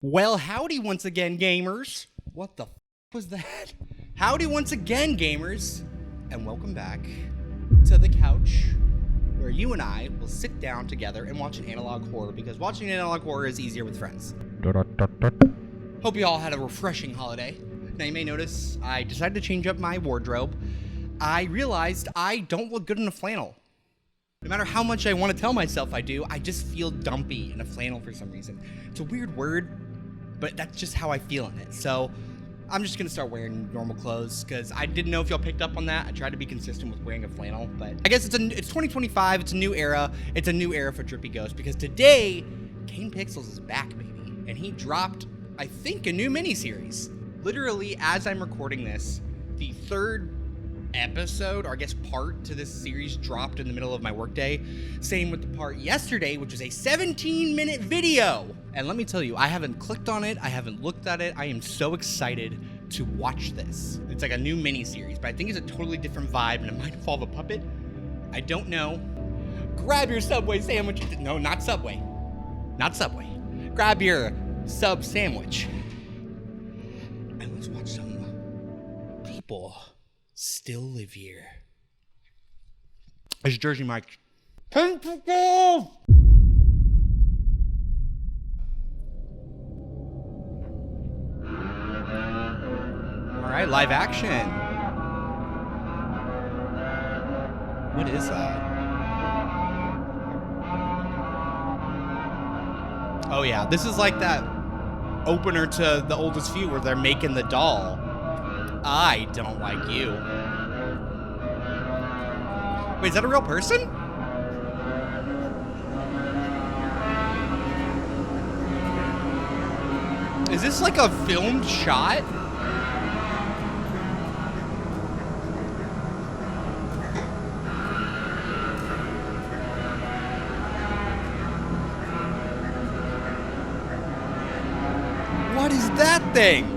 Well, howdy once again, gamers. What the was that? Howdy once again, gamers. And welcome back to the couch, where you and I will sit down together and watch an analog horror, because watching an analog horror is easier with friends. Hope you all had a refreshing holiday. Now, you may notice I decided to change up my wardrobe. I realized I don't look good in a flannel. No matter how much I want to tell myself I do, I just feel dumpy in a flannel for some reason. It's a weird word, but that's just how I feel in it. So I'm just going to start wearing normal clothes, because I didn't know if y'all picked up on that. I tried to be consistent with wearing a flannel, but I guess it's 2025. It's a new era. It's a new era for Drippy Ghost, because today, Kane Pixels is back, baby. And he dropped, I think, a new miniseries. Literally, as I'm recording this, the third episode, or I guess part to this series, dropped in the middle of my workday. Same with the part yesterday, which was a 17-minute video. And let me tell you, I haven't clicked on it. I haven't looked at it. I am so excited to watch this. It's like a new mini-series, but I think it's a totally different vibe, and it might involve a puppet. I don't know. Grab your Subway sandwich. No, not Subway. Not Subway. Grab your sub sandwich. And let's watch some people still live here. It's Jersey Mike. All right, live action. What is that? Oh yeah, this is like that opener to The Oldest Few where they're making the doll. I don't like you. Wait, is that a real person? Is this like a filmed shot? What is that thing?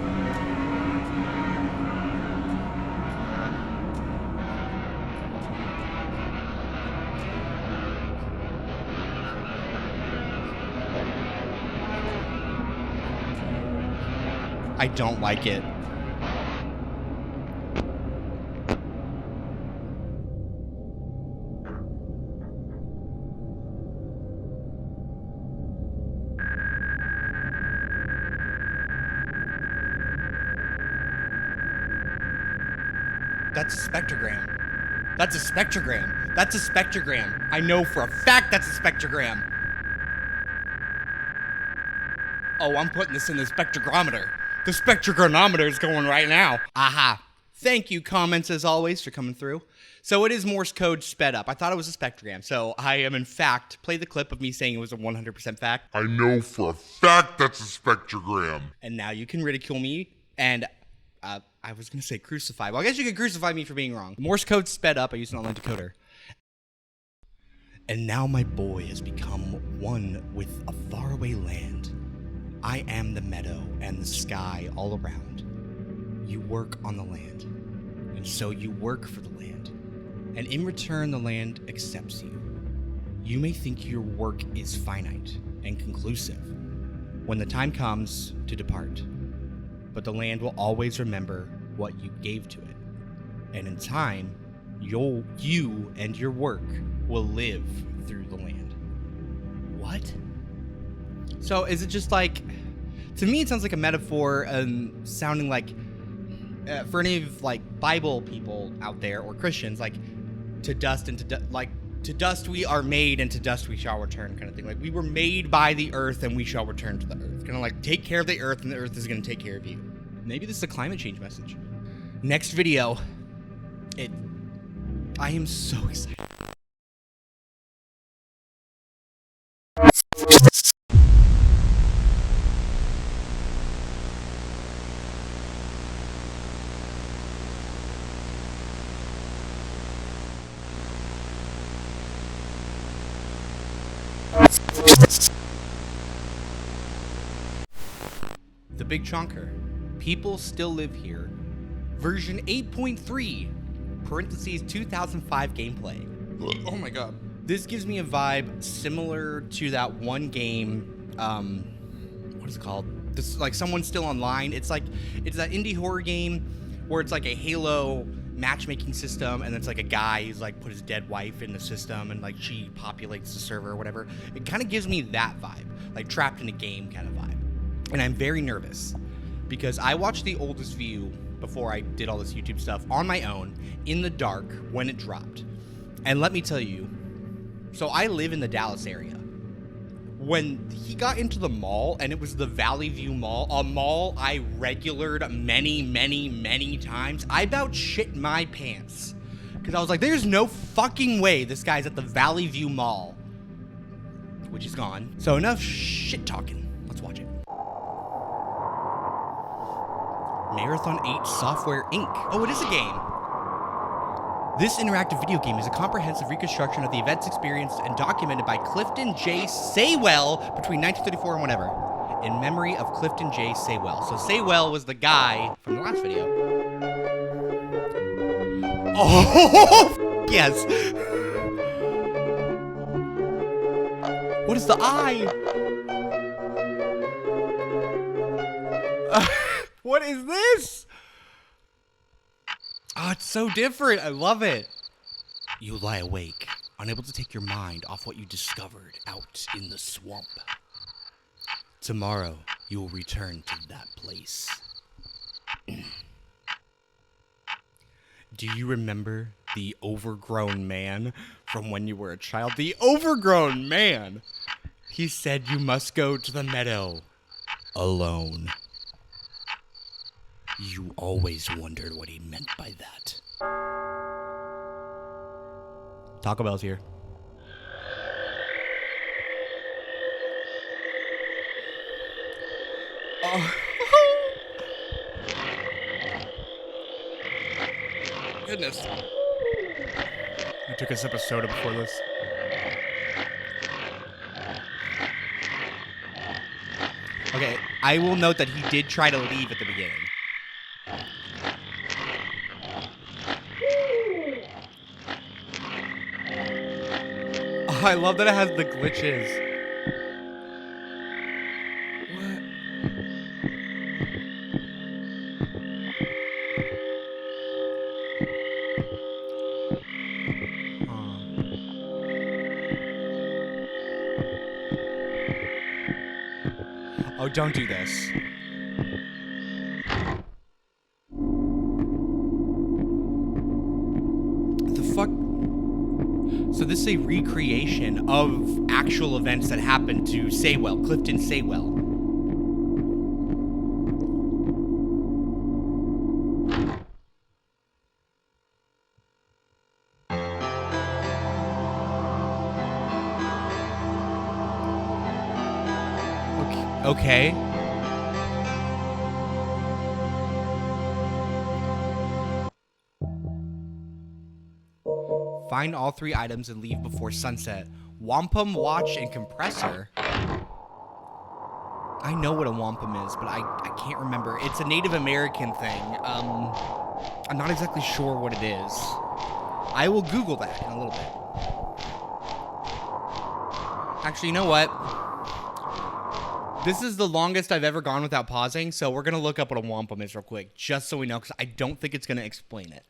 I don't like it. That's a spectrogram. That's a spectrogram. That's a spectrogram. I know for a fact that's a spectrogram. Oh, I'm putting this in the spectrogrometer. The spectrochronometer is going right now. Aha. Thank you, comments, as always, for coming through. So it is Morse code sped up. I thought it was a spectrogram. So I am, in fact, play the clip of me saying it was a 100% fact. I know for a fact that's a spectrogram. And now you can ridicule me and, I was going to say crucify. Well, I guess you could crucify me for being wrong. Morse code sped up. I used an online decoder. And now my boy has become one with a faraway land. I am the meadow and the sky all around. You work on the land, and so you work for the land. And in return, the land accepts you. You may think your work is finite and conclusive when the time comes to depart. But the land will always remember what you gave to it. And in time, you and your work will live through the land. What? So is it just like, to me it sounds like a metaphor, sounding like, for any of like Bible people out there or Christians, like to dust and to dust we are made and to dust we shall return kind of thing. Like we were made by the earth and we shall return to the earth. Kind of like take care of the earth and the earth is going to take care of you. Maybe this is a climate change message. Next video. I am so excited. The Big Chonker. People still live here. Version 8.3, parentheses 2005 gameplay. Oh my god. This gives me a vibe similar to that one game, what is it called? This like someone's still online. It's that indie horror game where it's like a Halo matchmaking system, and it's like a guy who's like put his dead wife in the system, and like she populates the server or whatever. It kind of gives me that vibe, like trapped in a game kind of vibe. And I'm very nervous because I watched The Oldest View before I did all this YouTube stuff on my own in the dark when it dropped. And let me tell you, so I live in the Dallas area. When he got into the mall, and it was the Valley View Mall, a mall I regulared many, many, many times, I about shit my pants. Because I was like, there's no fucking way this guy's at the Valley View Mall. Which is gone. So enough shit talking. Let's watch it. Marathon 8 Software Inc. Oh, it is a game. This interactive video game is a comprehensive reconstruction of the events experienced and documented by Clifton J. Saywell between 1934 and whatever. In memory of Clifton J. Saywell. So Saywell was the guy from the last video. Oh, yes. What is the eye? What is this? Oh, it's so different. I love it. You lie awake, unable to take your mind off what you discovered out in the swamp. Tomorrow, you will return to that place. Do you remember the overgrown man from when you were a child? The overgrown man! He said you must go to the meadow alone. You always wondered what he meant by that. Taco Bell's here. Oh. Goodness. I took a sip of soda before this. Okay, I will note that he did try to leave at the beginning. Oh, I love that it has the glitches. What? Oh, don't do this. The fuck? So this is a recreation of actual events that happened to Saywell, Clifton Saywell. Okay. Find all 3 items and leave before sunset. Wampum, watch, and compressor. I know what a wampum is, but I can't remember. It's a Native American thing. I'm not exactly sure what it is. I will Google that in a little bit. Actually, you know what? This is the longest I've ever gone without pausing, so we're going to look up what a wampum is real quick, just so we know, because I don't think it's going to explain it.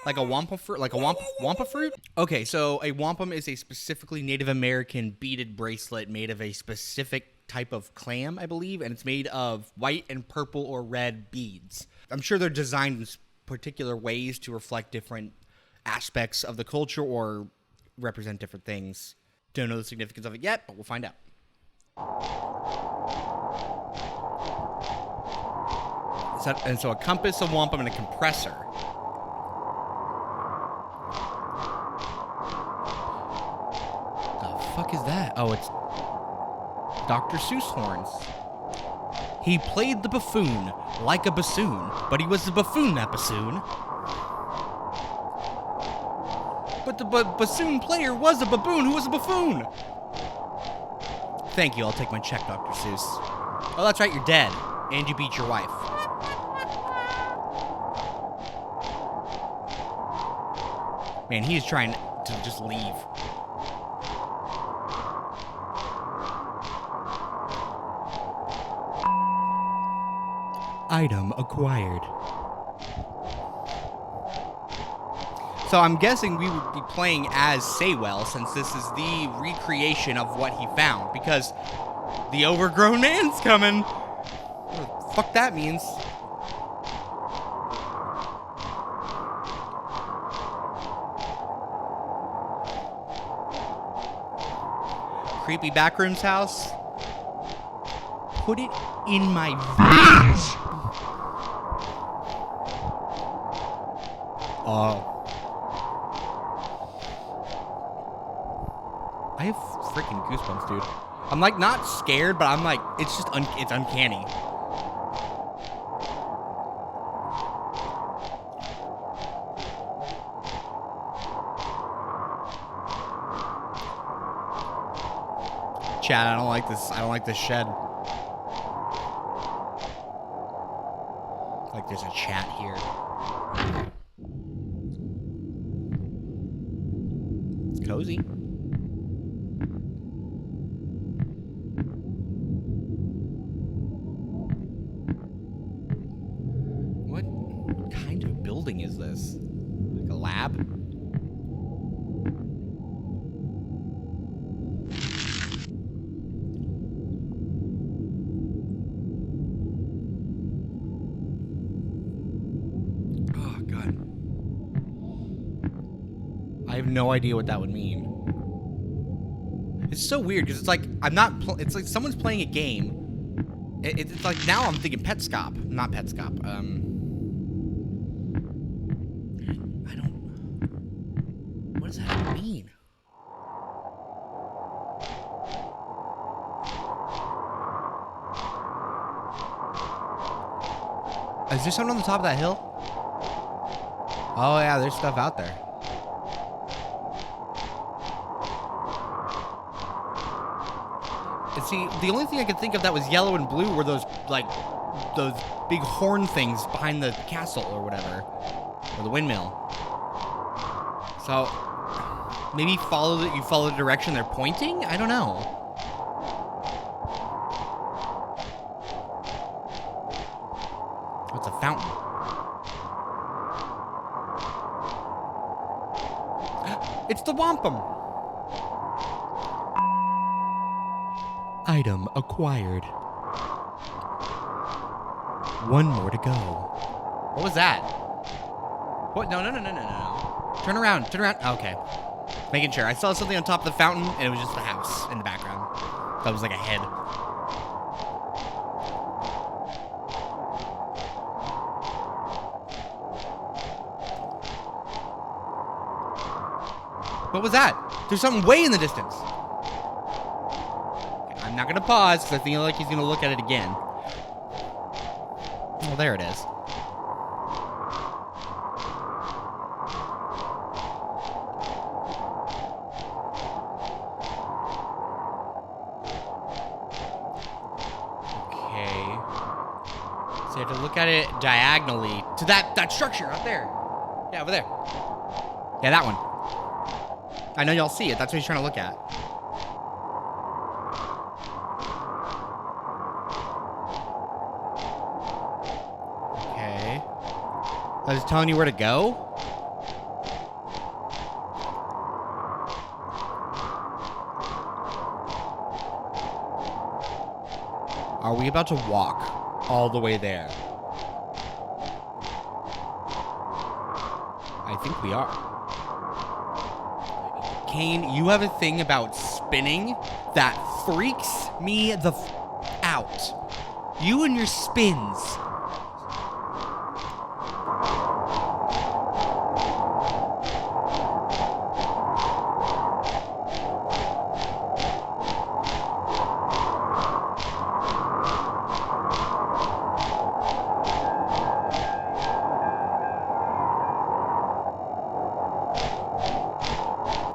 Like a wampa fruit? Like a wampa fruit? Okay, so a wampum is a specifically Native American beaded bracelet made of a specific type of clam, I believe, and it's made of white and purple or red beads. I'm sure they're designed in particular ways to reflect different aspects of the culture or represent different things. Don't know the significance of it yet, but we'll find out. And so a compass, a wampum, and a compressor. The fuck is that? Oh, it's Dr. Seuss horns. He played the buffoon like a bassoon, but he was the buffoon, that bassoon. But the bassoon player was a baboon who was a buffoon. Thank you, I'll take my check, Dr. Seuss. Oh, that's right, you're dead. And you beat your wife. Man, he is trying to just leave. Item acquired. So I'm guessing we would be playing as Saywell, since this is the recreation of what he found, because the overgrown man's coming. What the fuck that means? Creepy backrooms house. Put it in my veins. I have freaking goosebumps, dude. I'm like not scared, but I'm like, it's just it's uncanny. Chat, I don't like this. I don't like this shed. Like there's a chat here. It's cozy. What kind of building is this? Like a lab? I have no idea what that would mean. It's so weird because it's like I'm not. It's like someone's playing a game. It's like now I'm thinking Petscop, not Petscop. I don't. What does that even mean? Is there something on the top of that hill? Oh yeah, there's stuff out there. And see, the only thing I could think of that was yellow and blue were those, like, those big horn things behind the castle or whatever. Or the windmill. So, maybe you follow the direction they're pointing? I don't know. What's a fountain? It's the wampum! Item acquired. One more to go. What was that? What? No. Turn around. Okay. Making sure. I saw something on top of the fountain, and it was just the house in the background. That was like a head. What was that? There's something way in the distance. I'm not gonna pause because I feel like he's gonna look at it again. Oh, there it is. Okay. So you have to look at it diagonally to that structure out there. Yeah, over there. Yeah, that one. I know y'all see it. That's what he's trying to look at. Okay. I was telling you where to go? Are we about to walk all the way there? I think we are. Kane, you have a thing about spinning that freaks me the out. You and your spins.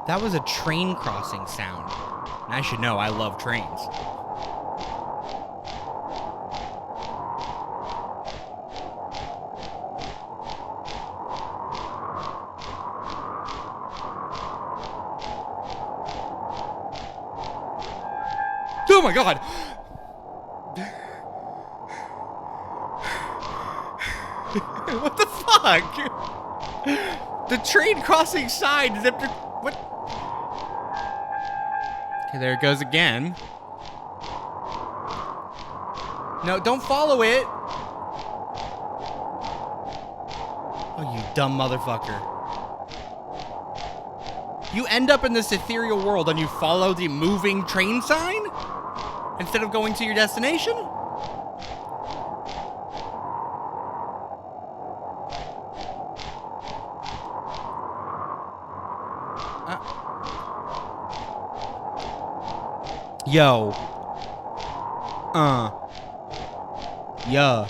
That was a train crossing sound. And I should know, I love trains. Oh my god! the fuck? The train crossing side zipped. What? Okay, there it goes again. No, don't follow it. Oh, you dumb motherfucker. You end up in this ethereal world and you follow the moving train sign instead of going to your destination? Yo. Yeah.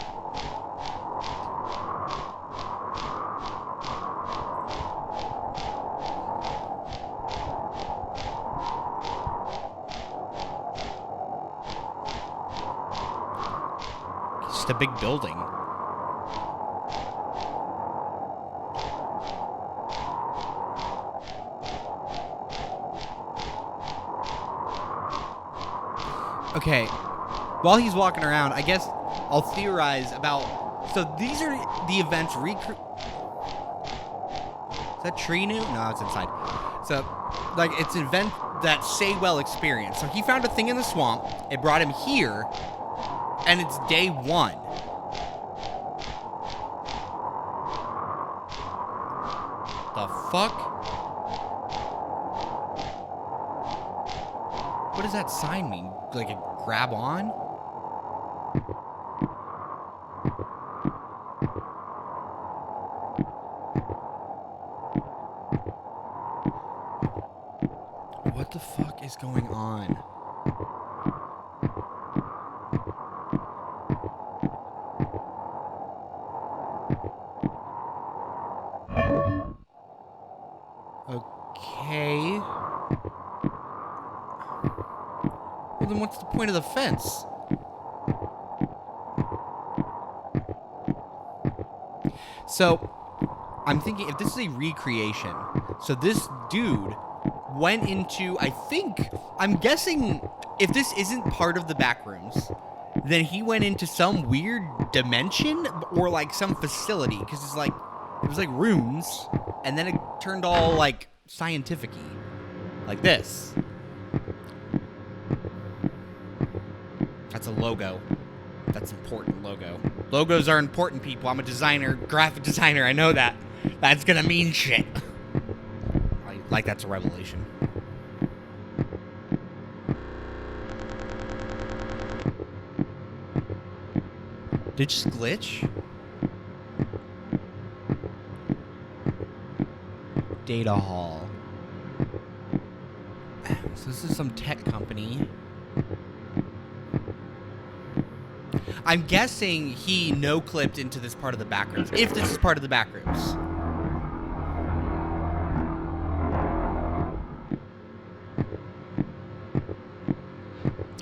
Just a big building. Okay, while he's walking around, I guess I'll theorize about... So these are the events Is that tree new? No, it's inside. So, like, it's an event that Saywell experienced. So he found a thing in the swamp, it brought him here, and it's day 1. The fuck? What does that sign mean? Like a grab on? What the fuck is going on? Okay. Well, then what's the point of the fence? So, I'm thinking if this is a recreation, so this dude went into, I'm guessing if this isn't part of the back rooms, then he went into some weird dimension or like some facility, because it was like rooms, and then it turned all like scientific-y, like this. That's a logo. That's important logo. Logos are important, people. I'm a designer, graphic designer. I know that. That's gonna mean shit. Like that's a revelation. Did it just glitch? Data hall. So this is some tech company. I'm guessing he no-clipped into this part of the backrooms, if this is part of the backrooms.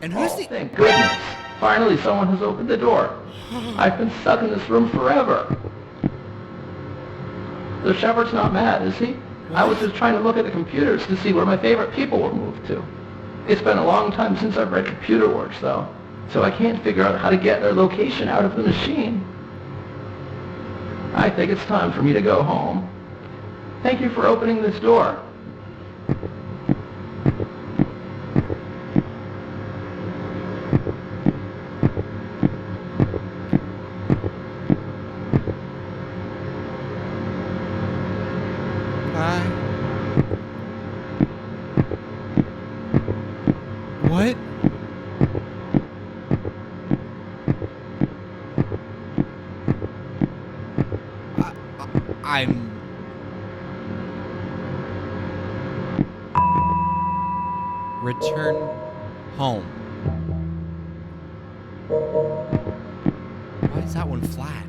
And who's the... Thank goodness. Finally someone has opened the door. I've been stuck in this room forever. The shepherd's not mad, is he? I was just trying to look at the computers to see where my favorite people were moved to. It's been a long time since I've read computer works, though, so I can't figure out how to get their location out of the machine. I think it's time for me to go home. Thank you for opening this door. What? I'm... Return home. Why is that one flat?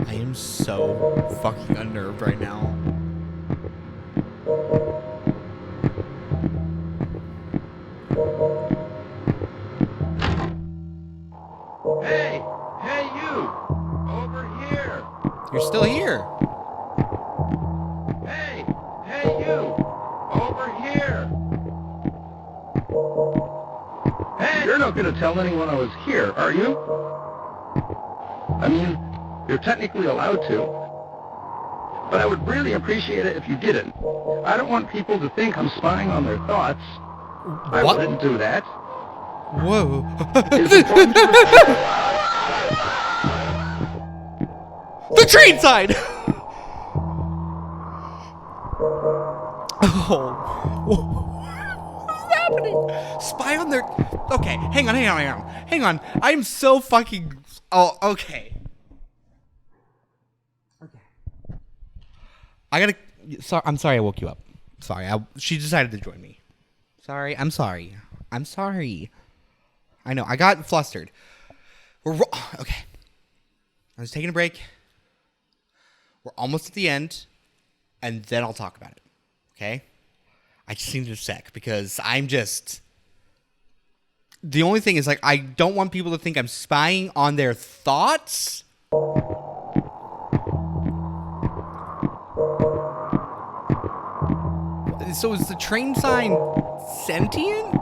I am so fucking unnerved right now. You're not going to tell anyone I was here, are you? I mean, you're technically allowed to. But I would really appreciate it if you didn't. I don't want people to think I'm spying on their thoughts. I wouldn't do that. Whoa. It's important to The train sign! Oh. What's happening? Spy on their... Okay, hang on. I am so fucking... Oh, okay. I gotta... I'm sorry I woke you up. Sorry, she decided to join me. I'm sorry. I know, I got flustered. Okay. I was taking a break. We're almost at the end. And then I'll talk about it. Okay? I just need a sec because I'm just... The only thing is, like, I don't want people to think I'm spying on their thoughts. So is the train sign sentient?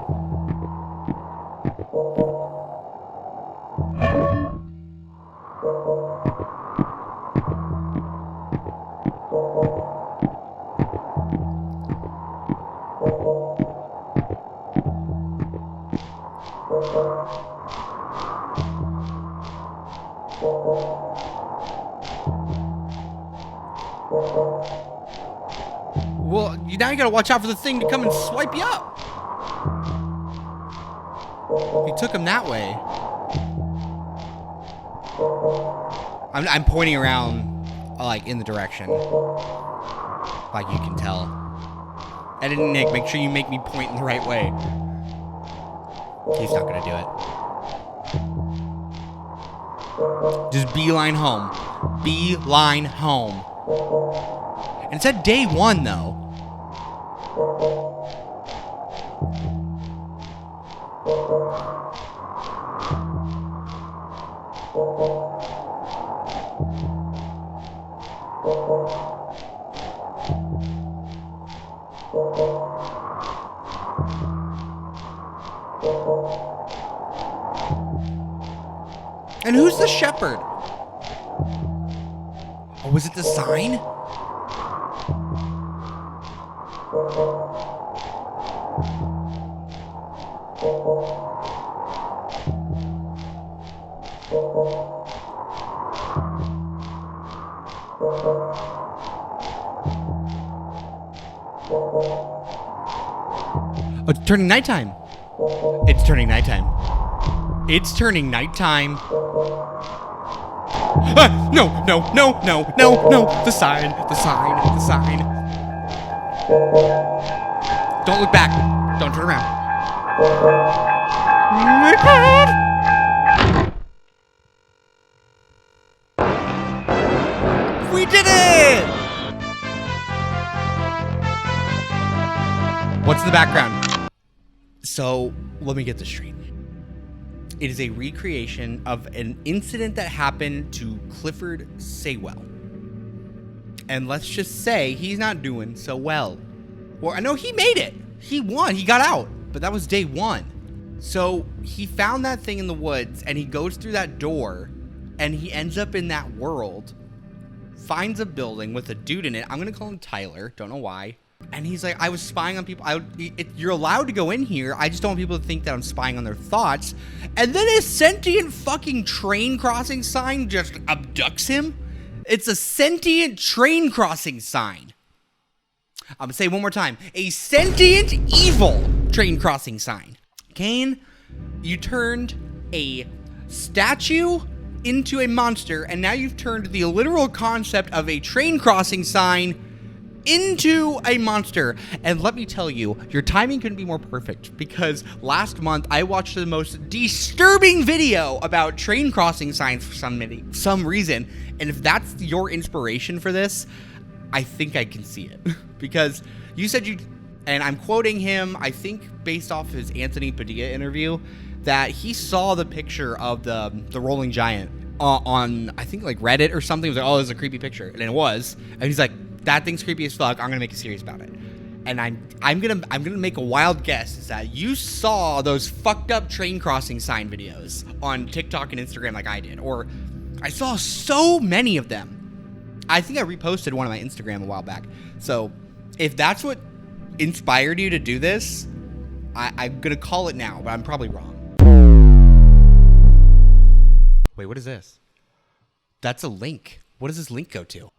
Well, now you gotta watch out for the thing to come and swipe you up. He took him that way. I'm pointing around, like, in the direction. Like you can tell. Editing Nick, make sure you make me point in the right way. He's not gonna do it. Just beeline home. Beeline home. And it said day 1, though. And who's the shepherd? Oh, was it the sign? Oh, it's turning nighttime. It's turning nighttime. It's turning nighttime. Ah, no. The sign. Don't look back. Don't turn around. We did it! What's the background? So, let me get this straight. It is a recreation of an incident that happened to Clifford Saywell. And let's just say he's not doing so well. Well, I know he made it. He won. He got out. But that was day 1. So he found that thing in the woods and he goes through that door and he ends up in that world. Finds a building with a dude in it. I'm going to call him Tyler. Don't know why. And he's like, I was spying on people. You're allowed to go in here. I just don't want people to think that I'm spying on their thoughts. And then a sentient fucking train crossing sign just abducts him. It's a sentient train crossing sign. I'm going to say it one more time. A sentient evil train crossing sign. Kane, you turned a statue into a monster. And now you've turned the literal concept of a train crossing sign into a monster. And let me tell you, your timing couldn't be more perfect because last month I watched the most disturbing video about train crossing signs for some reason. And if that's your inspiration for this, I think I can see it. Because you said and I'm quoting him, I think based off his Anthony Padilla interview, that he saw the picture of the rolling giant on, I think, like Reddit or something. He was like, oh, this is a creepy picture. And it was. And he's like, that thing's creepy as fuck. I'm going to make a series about it. And I'm gonna make a wild guess is that you saw those fucked up train crossing sign videos on TikTok and Instagram like I did, or I saw so many of them. I think I reposted one on my Instagram a while back. So if that's what inspired you to do this, I'm gonna call it now, but I'm probably wrong. Wait, what is this? That's a link. What does this link go to?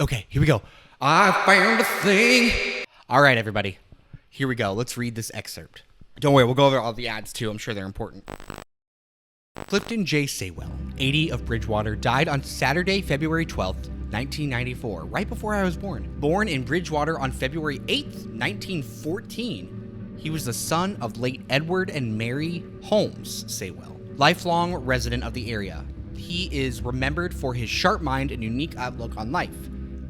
Okay, here we go. I found a thing. All right, everybody. Here we go. Let's read this excerpt. Don't worry, we'll go over all the ads too. I'm sure they're important. Clifton J. Saywell, 80 of Bridgewater, died on Saturday, February 12th, 1994, right before I was born. Born in Bridgewater on February 8th, 1914. He was the son of late Edward and Mary Holmes Saywell, lifelong resident of the area. He is remembered for his sharp mind and unique outlook on life.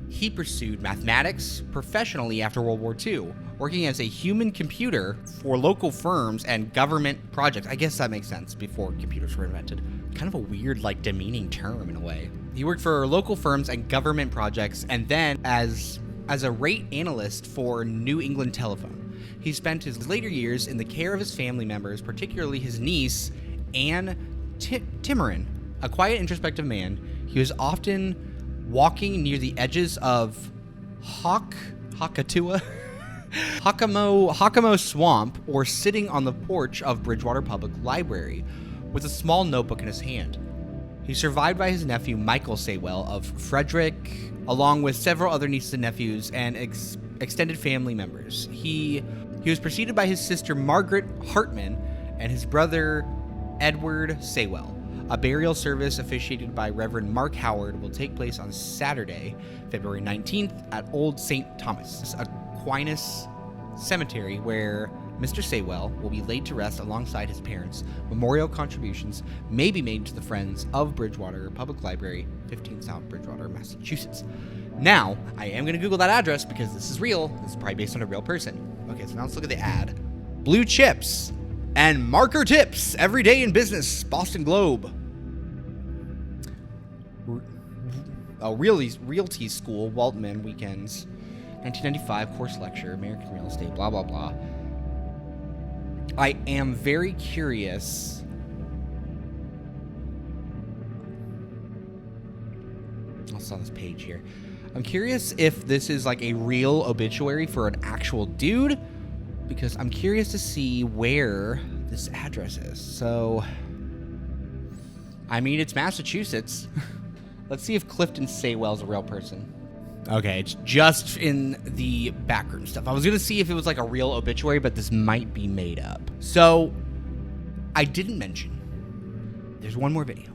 He pursued mathematics professionally after World War II, working as a human computer for local firms and government projects. I guess that makes sense, before computers were invented. Kind of a weird, like, demeaning term in a way. He worked for local firms and government projects, and then as a rate analyst for New England Telephone. He spent his later years in the care of his family members, particularly his niece, Anne Timmerin. A quiet, introspective man, he was often walking near the edges of Hakamo Swamp, or sitting on the porch of Bridgewater Public Library with a small notebook in his hand. He's survived by his nephew Michael Saywell of Frederick, along with several other nieces and nephews and extended family members. He was preceded by his sister Margaret Hartman and his brother Edward Saywell. A burial service officiated by Reverend Mark Howard will take place on Saturday, February 19th at Old St. Thomas Aquinas Cemetery, where Mr. Saywell will be laid to rest alongside his parents. Memorial contributions may be made to the Friends of Bridgewater Public Library, 15 South Bridgewater, Massachusetts. Now, I am going to Google that address because this is real. This is probably based on a real person. Okay, so now let's look at the ad. Blue chips and marker tips every day in business. Boston Globe. Realty School, Waltman Weekends, 1995 course lecture, American Real Estate, blah, blah, blah. I am very curious. What's on this page here? I'm curious if this is like a real obituary for an actual dude, because I'm curious to see where this address is. So, I mean, it's Massachusetts. Let's see if Clifton Saywell's a real person. Okay, it's just in the backroom stuff. I was going to see if it was like a real obituary, but this might be made up. So, I didn't mention, there's one more video.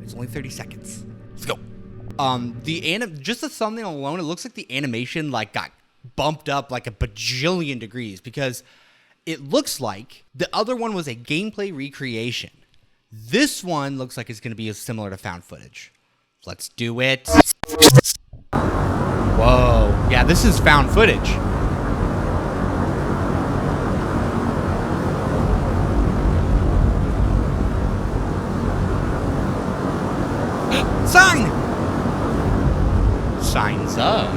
It's only 30 seconds. Let's go. Just the thumbnail alone, it looks like the animation like got bumped up like a bajillion degrees, because it looks like the other one was a gameplay recreation. This one looks like it's going to be similar to found footage. Let's do it. Whoa. Yeah, this is found footage. Sign! Signs up.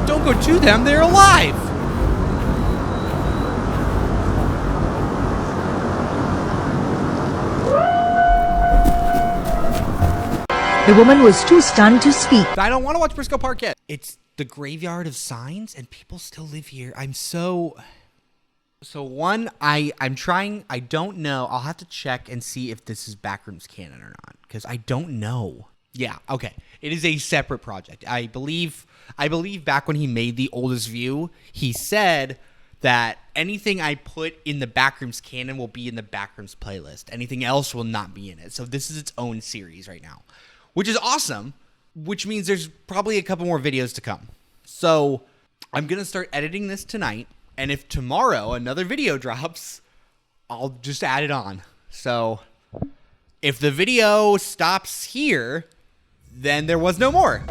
Don't go to them, they're alive! The woman was too stunned to speak. I don't want to watch Briscoe Park yet. It's the graveyard of signs, and people still live here. I'm so one, I'm trying, I don't know. I'll have to check and see if this is Backrooms canon or not, because I don't know. Yeah, okay. It is a separate project. I believe back when he made The Oldest View, he said that anything I put in the Backrooms canon will be in the Backrooms playlist. Anything else will not be in it. So this is its own series right now, which is awesome, which means there's probably a couple more videos to come. So I'm going to start editing this tonight, and if tomorrow another video drops, I'll just add it on. So if the video stops here, then there was no more.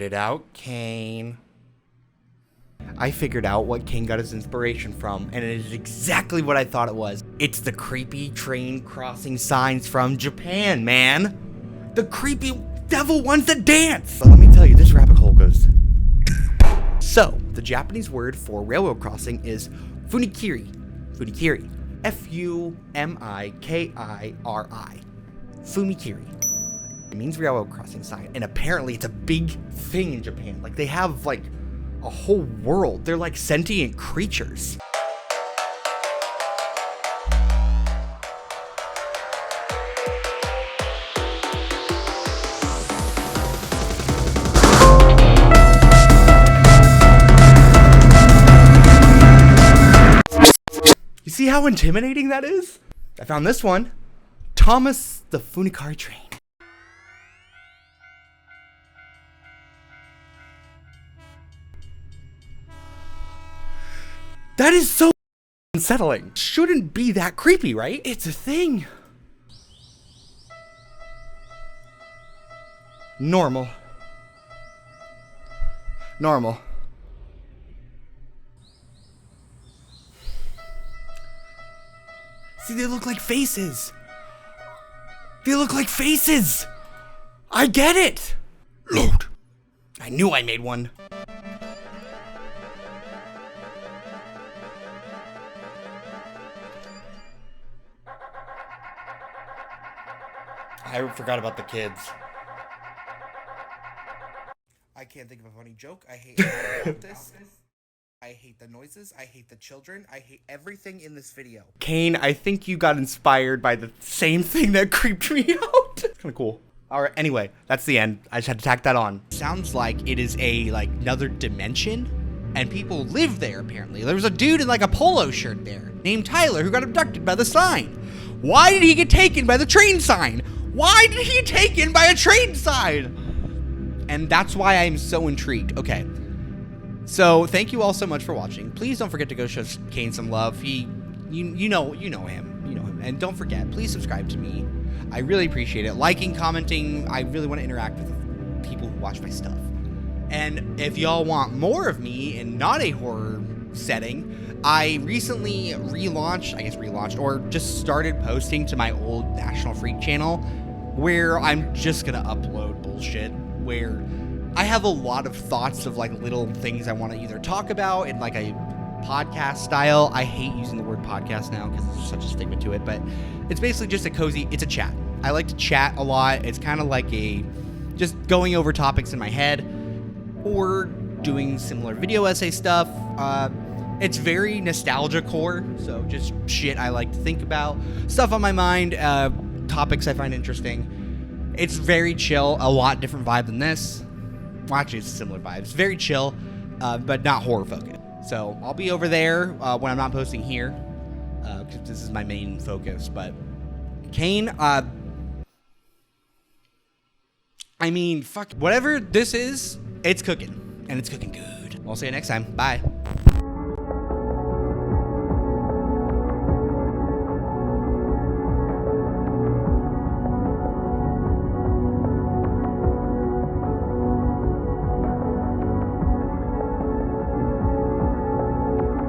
it out, Kane. I figured out what Kane got his inspiration from, and it is exactly what I thought it was. It's the creepy train crossing signs from Japan, man. The creepy devil ones that dance. But let me tell you, this rabbit hole goes. So, the Japanese word for railroad crossing is funikiri. Funikiri. F-U-M-I-K-I-R-I. Fumikiri. It means railroad crossing sign, and apparently it's a big thing in Japan. Like, they have, like, a whole world. They're like sentient creatures. You see how intimidating that is? I found this one. Thomas the Funikari Train. That is so unsettling. Shouldn't be that creepy, right? It's a thing. Normal. Normal. See, they look like faces. They look like faces. I get it. Load. I knew I made one. I forgot about the kids. I can't think of a funny joke. I hate this. I hate the noises. I hate the children. I hate everything in this video. Kane, I think you got inspired by the same thing that creeped me out. It's kind of cool. All right. Anyway, that's the end. I just had to tack that on. Sounds like it is a another dimension, and people live there apparently. There was a dude in like a polo shirt there named Tyler who got abducted by the sign. Why did he get taken by the train sign? Why did he get taken by a train sign? And that's why I'm so intrigued. Okay. So thank you all so much for watching. Please don't forget to go show Kane some love. You know him. And don't forget, please subscribe to me. I really appreciate it. Liking, commenting. I really want to interact with people who watch my stuff. And if y'all want more of me in not a horror setting, I recently relaunched or just started posting to my old National Freak channel, where I'm just gonna upload bullshit, where I have a lot of thoughts of little things I want to either talk about in a podcast style. I hate using the word podcast now because there's such a stigma to it, but it's basically just it's a chat. I like to chat a lot. It's kind of like just going over topics in my head or doing similar video essay stuff. It's very nostalgia core, so just shit I like to think about, stuff on my mind, topics I find interesting. It's very chill, a lot different vibe than this. Well, actually, it's a similar vibe. It's very chill, but not horror focused. So I'll be over there when I'm not posting here, because this is my main focus. But Kane, I mean, fuck, whatever this is, it's cooking, and it's cooking good. I'll see you next time. Bye.